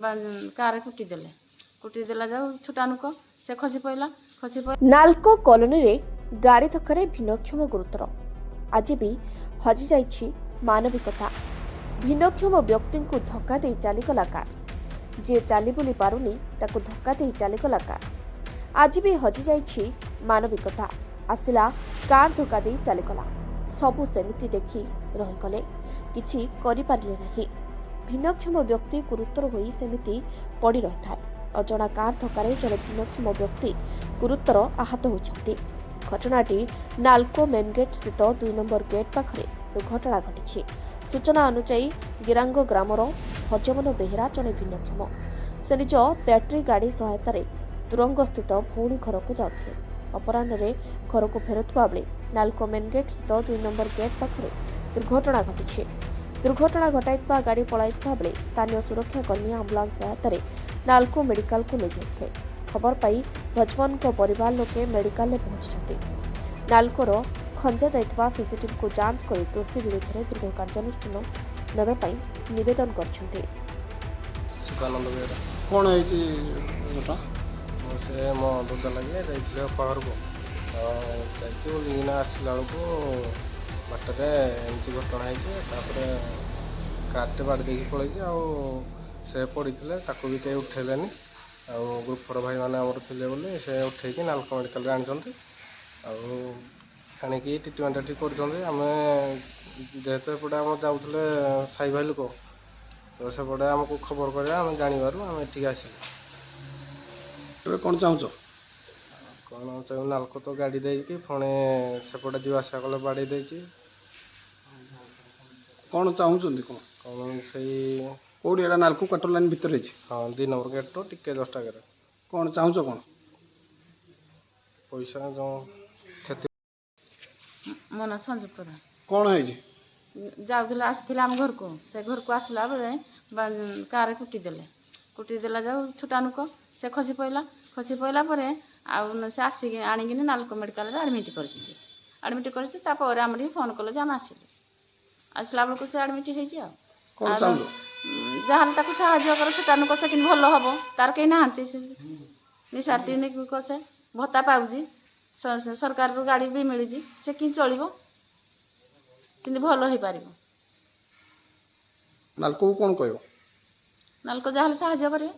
Car कुटीदेला जाऊ छुटानुक से खसी पड़ा नाल्को कॉलोनी रे गाड़ी धक्का भिन्नक्षम गुरुतर आज भी हजि जाइछि मानविकता। भिन्नक्षम व्यक्ति को धक्का दे चलीगला कार, जे चली बुली पारुनी ताकू धक्का दे चलीगला कार। आज भी हजि जाइछि मानविकता। आसिला कार धक्का दे चलीगला, सबु सेमिति देखि रहीगले, किछि करि पारिले नाही। भिन्नक्षम व्यक्ति गुरुतर होई सेमिति पड़ी रही। अजणा कार धक्कारे जड़े भिन्नक्षम व्यक्ति गुरुतर आहत होइछन्ति। घटनाटी नाल्को मेन गेट स्थित 2 नंबर गेट पाखरे दुर्घटना घटी। सूचना अनुसार गिरांग ग्रामर हजमन बेहेरा जड़े भिन्नक्षम से निज बैटेरी गाड़ी सहायतार तुरंग स्थित भौणी घर को जाते अपराह घर को फेरुवा बेले नाल्को मेन गेट स्थित 2 नंबर गेट पाखरे दुर्घटना घटी। दुर्घटना घटाई गाड़ी पलाई बेले स्थानीय सुरक्षाकर्मी आंबुलांस सहायतार नाल्को मेडिकल को ले जाते। खबर पाई भजमन को परिवार लोके मेडिकल में पहुंची। नाल्कोर खंजा जाइथिबा सीसीटीवी को जांच कर दोषी विरुद्ध में दृढ़ कार्यानुष्ठान नेबा पई निवेदन करछन्ते। सुखानंद बेरा कोन होईची गोटा से मो दुदा लगे जाइथिले पहाड़ को जाइतो लीना आसला को बाटरे एमती घटना है। तापर कारटे बाड़ देखि पळैची आ से पड़ी ताको भी कहीं उठेलेनी ग्रुप फोर भाई मैंने आमर थे बोले से उठेकी नाल्को मेडिकल आनी आनिकी ट्रिटमेंट ठीक करें। जेहेतु एपटे आम जाऊे साई भाई लोक तो सेपटे आमको खबर कर जानवर आम ठीक आस कौन चाहूच कौन चाहूँ नाल्को तो गाड़ी देकी पुणी सेपटे जीवासा कले बाड़े दे कौन चाहूँ कौन से कौटी एटा नाल्को क्वार्टर लाइन भितर हाँ 2 नंबर गेट तो टिके जस्ट आगे कौन चाहूच कौन पैसा जो क्षति मो ना संजोग प्रधान कौन है जाऊला आसला आम घर को से घर को आसला बेले कार कुटीदेला जाऊ छुटानुक से खसी पड़ा पर से आसिक आणिक नाल्को मेडिकल आडमिट कर आम फोन कल आम आसला बेलू से आडमिट हो जहाँ साहय कर छुटानुक से कि भल हम तार कहीं ना निशार्ती से भत्ता पाऊँगी सरकार गाड़ी भी मिली से कि चलो कि भल हो पार नाल्को कौन कह नाल्को जहाँ साहय करें।